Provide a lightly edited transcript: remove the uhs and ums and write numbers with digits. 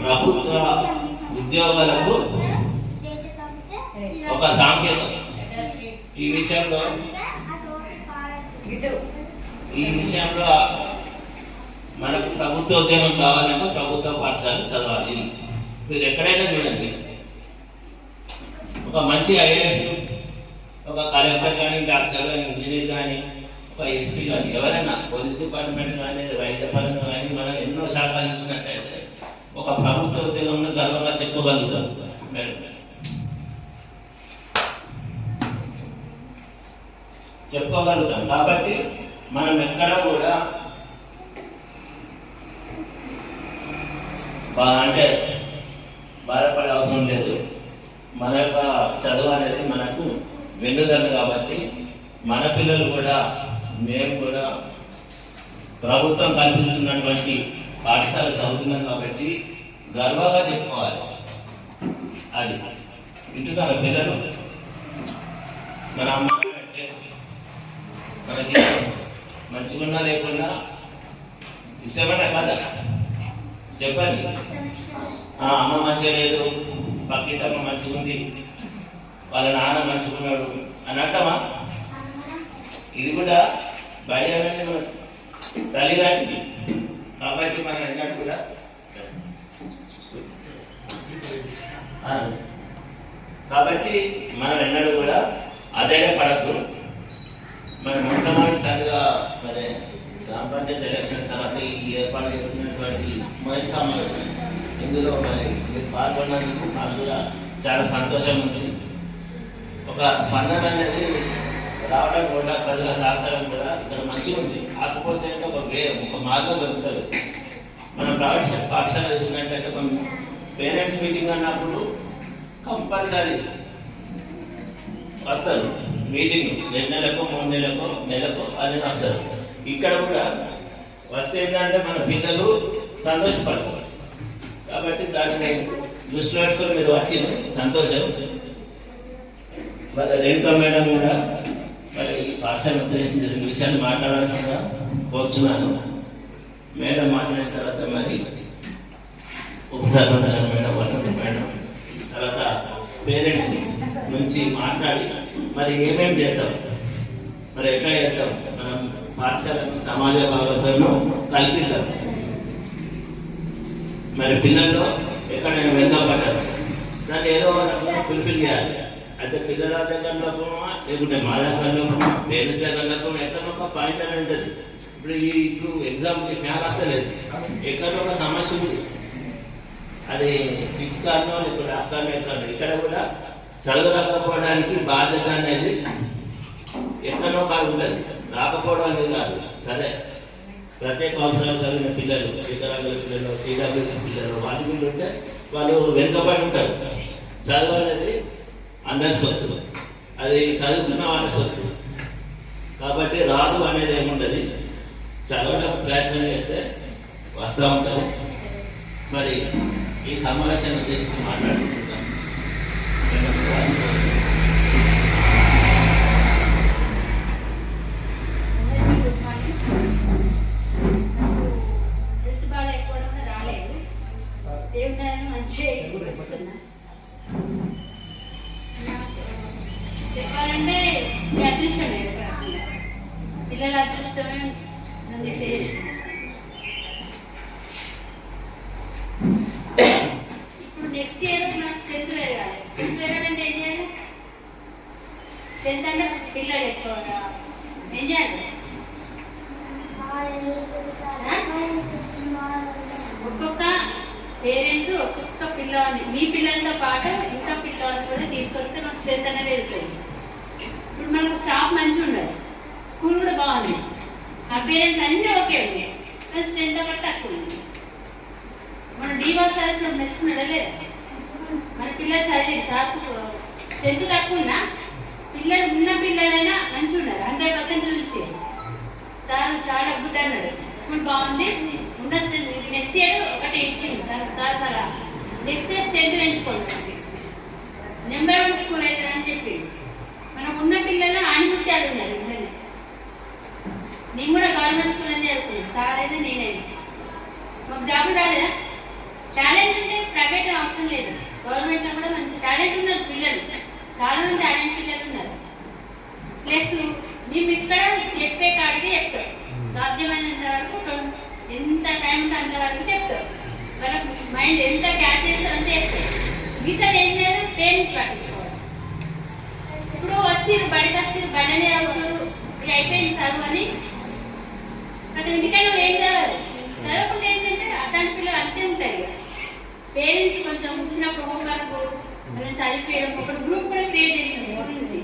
ప్రభుత్వ ఉద్యోగాలకు ఒక సాంకేతం. ఈ విషయంలో మనకు ప్రభుత్వ ఉద్యోగం కావాలంటే ప్రభుత్వ పాఠశాల చదవాలి. మీరు ఎక్కడైనా చూడండి, ఒక మంచి ఐఏఎస్, ఒక కలెక్టర్ కానీ, డాక్టర్ కానీ, ఇంజనీర్ కానీ, ఒక ఎస్పీ కానీ, ఎవరైనా పోలీస్ డిపార్ట్మెంట్ కానీ, వైద్య పరంగా కానీ, మనం ఎన్నో శాఖలు చూసినట్టయితే ఒక ప్రభుత్వ ఉద్యోగంలో గర్వంగా చెప్పుకోగలుగుతాం. కాబట్టి మనం ఎక్కడ కూడా అంటే బాధపడే అవసరం లేదు. మన యొక్క చదువు అనేది మనకు వెన్నుదన్ను. కాబట్టి మన పిల్లలు కూడా, మేము కూడా ప్రభుత్వం కల్పిస్తున్నటువంటి పాఠశాల చదువుతున్నాం కాబట్టి గర్వంగా చెప్పుకోవాలి. అది వింటున్నారు పిల్లలు. మన అమ్మ అంటే మనకి మంచిగున్నా లేకున్నా ఇష్టపడ్డా కదా చెప్పండి. అమ్మ మంచిగా లేదు, పక్కింటమ్మ మంచిగా ఉంది, వాళ్ళ నాన్న మంచిగున్నాడు అని అంటామా? ఇది కూడా బడి అనేది మన తల్లి లాంటిది. కాబట్టి మనం ఎన్నట్టు కూడా మనం ఎన్నడూ కూడా అదేనే పడద్దు. మరి మొట్టమొదటిసారిగా మరి గ్రామ పంచాయతీ ఎలక్షన్ తర్వాత ఈ ఏర్పాటు చేస్తున్నటువంటి మొదటి సమావేశం, ఇందులో మరి మీరు పాల్గొన్నందుకు నాకు కూడా చాలా సంతోషం ఉంది. ఒక స్పందన అనేది రావడం కూడా, ప్రజల సహకారం కూడా ఇక్కడ మంచిగా ఉంది. కాకపోతే ఒక మార్గం దొరుకుతుంది. మనం ప్రైవేట్ పాఠశాల చూసినట్టయితే కొన్ని పేరెంట్స్ మీటింగ్ అన్నప్పుడు కంపల్సరీ వస్తారు. మీటింగ్ 2 నెలలకు 3 నెలలకు అనేది వస్తారు. ఇక్కడ కూడా వస్తే ఏంటంటే మన పిల్లలు సంతోషపడతారు. కాబట్టి దాన్ని దృష్టిలో పెట్టుకొని మీరు వచ్చింది సంతోషం. మరి రేణుకా మేడం కూడా మరి ఈ పాఠశాల ఉద్దేశించిన విషయాన్ని మాట్లాడాల్సిందిగా కోరుచున్నాను. మేడం మాట్లాడిన తర్వాత మరి ఉపసర్పంచ్ మేడం, వసంత మేడం, తర్వాత పేరెంట్స్ నుంచి మాట్లాడి మరి ఏమేమి చేద్దాం, మరి ఎట్లా చేద్దాం, మనం పాఠశాలను సమాజ భాగస్వామ్యం కల్పిద్దాం. మరి పిల్లల్లో ఎక్కడైనా వెళ్దాపడ్డారు, దాన్ని ఏదో రకంగా ఫుల్ఫిల్ చేయాలి. అయితే పిల్లల దగ్గరలో లేకుంటే మా దగ్గరలో, పేరెంట్స్ దగ్గరలో ఎక్కడ ఒక పాయింట్ అని ఉంటుంది. ఇప్పుడు ఎగ్జామ్కి ఫ్యాన్ వస్తలేదు, ఎక్కడ ఒక సమస్య ఉంది. అది 6 కారణం, లేకుంటే అక్కడ ఇక్కడ కూడా చదవలేకపోవడానికి బాధ్యత అనేది ఎక్కడో కాదు ఉంటుంది. రాకపోవడం అనేది కాదు. సరే, ప్రత్యేక అవసరాలు కలిగిన పిల్లలు, వికలాంగుల పిల్లలు, సిడబ్ల్యూసీ పిల్లలు, వాళ్ళు వీళ్ళు ఉంటే వాళ్ళు వెనుకబడి ఉంటారు. చదువు అనేది అందరి సొత్తు, అది చదువుతున్న వాళ్ళ సొత్తు. కాబట్టి రాదు అనేది ఏముంటుంది, చదవడం ప్రయత్నం చేస్తే వస్తూ ఉంటుంది. మరి ఈ సమావేశాన్ని ఉద్దేశించి మాట్లాడుతున్నాం. చెప్పాలంటే అదృష్టమే, పిల్లల అదృష్టమే నన్ను చేసి. ఇప్పుడు నెక్స్ట్ ఇయర్ నాకు స్ట్రెంత్ పెరగాలి. స్ట్రెంత్ పెరగాలంటే ఏం చేయాలి? స్ట్రెంత్ అంటే పిల్లలు ఎక్కువ ఏం చేయాలి? ఒక్కొక్క పేరెంట్ ఒక్కొక్క పిల్లవాడిని, మీ పిల్లలతో పాటు ఇంకా పిల్లవాడిని కూడా తీసుకొస్తే మనకు స్ట్రెంత్ అనేది వెళ్తుంది. ఇప్పుడు మనకు స్టాఫ్ మంచిగా ఉండాలి, స్కూల్ కూడా బాగుంది, ఆ పేరెంట్స్ అన్నీ ఓకే ఉన్నాయి, కానీ స్ట్రెంత్ ఒకటి తక్కువ ఉంది. మనం డీవాస్ సార్ మెచ్చుకున్నాడా లేదా? మన పిల్లలు చదివి సార్ స్ట్రెంత్ తక్కువ ఉన్నా పిల్లలు ఉన్న పిల్లలైనా మంచిగా ఉన్నారు. 100% నుంచి సార్ చాలా గుడ్ అన్నాడు, స్కూల్ బాగుంది, ఉన్న నెక్స్ట్ ఇయర్ ఒకటి ఇచ్చింది sir. Sir next year strength పెంచుకోండి, నెంబర్ 1 స్కూల్ అవుతుందని చెప్పి. మనం ఉన్న పిల్లలు ఆణిముత్యాలు ఉన్నారు. మేము కూడా గవర్నమెంట్ స్కూల్ అని చదువుకున్నాం, సార్ అయితే నేనైనా. మాకు జాబ్ రాలేదా? టాలెంట్ ఉంటే ప్రైవేట్ అవసరం లేదు, గవర్నమెంట్లో కూడా మంచి టాలెంట్ ఉన్నారు పిల్లలు, చాలా మంది టాలెంట్ పిల్లలు ఉన్నారు. ప్లస్ మేము ఇక్కడ చెప్పే కాడికి చెప్తాం, సాధ్యమైనంత వరకు ఎంత టైం ఉంటే అంతవరకు చెప్తాం. వాళ్ళకి మైండ్ ఎంత క్యాచ్ చేస్తుందో అంతే చెప్తాం. మిగతా ఏం చేయాలి, పేరెంట్స్ పట్టించుకోవాలి. ఇప్పుడు వచ్చి బడి తప్పి బడనే అవుతారు, ఇక అయిపోయింది చదువు అని అక్కడ ఇంటికైనా ఏం చదవాలి, చదవకుండా ఏంటంటే అట్లాంటి పిల్లలు అంతే ఉంటాయి. పేరెంట్స్ కొంచెం వచ్చినప్పుడు హోంవర్క్ చదివిపోయడం, ఒక గ్రూప్ కూడా క్రియేట్ చేసింది స్కూల్ నుంచి.